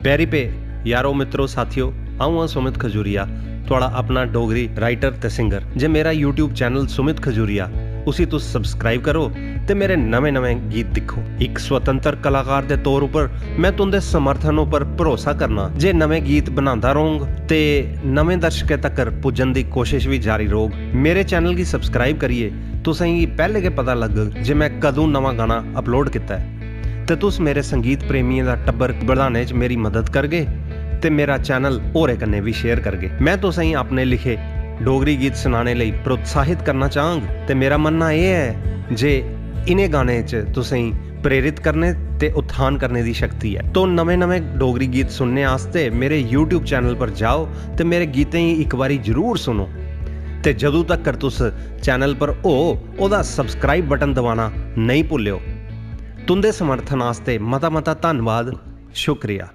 पैरी पे यारो मित्रों साथियों, आऊँ हाँ सुमित खजूरिया, थोड़ा अपना डोगरी राइटर ते सिंगर। जे मेरा यूट्यूब चैनल सुमित खजूरिया उसी तुस सबसक्राइब करो ते मेरे नवे नवे गीत दिखो। एक स्वतंत्र कलाकार के तौर पर मैं तुंदे समर्थन पर भरोसा करना, जे नवे गीत बनांदा रहूंग ते नवे दर्शकों तक पुजन की कोशिश भी जारी रहूग। मेरे चैनल की सबसक्राइब करिए, तुसेंगी पहले के पता लग जे मैं कदों नवा गाना अपलोड किया है, ते तुस मेरे संगीत प्रेमियों का टब्बर बढ़ाने च मेरी मदद करगे ते मेरा चैनल होरे कन्ने भी शेयर करगे। मैं तुसेंगी अपने लिखे डोगरी गीत सुनाने लई प्रोत्साहित करना चाहांग ते मेरा मनना यह है जे इन्हें गाने च तुसेंगी प्रेरित करने ते उत्थान करने की शक्ति है। तो नवे नवे डोगरी गीत सुनने आस्ते मेरे यूट्यूब चैनल पर जाओ ते मेरे गीतें ही एक बारी जरूर सुनो ते जदों तक तुस चैनल पर हो ओदा सबसक्राइब बटन दबाना नहीं भुल्लियो। तुंदे समर्थन आस्ते मता मता धन्नवाद, शुक्रिया।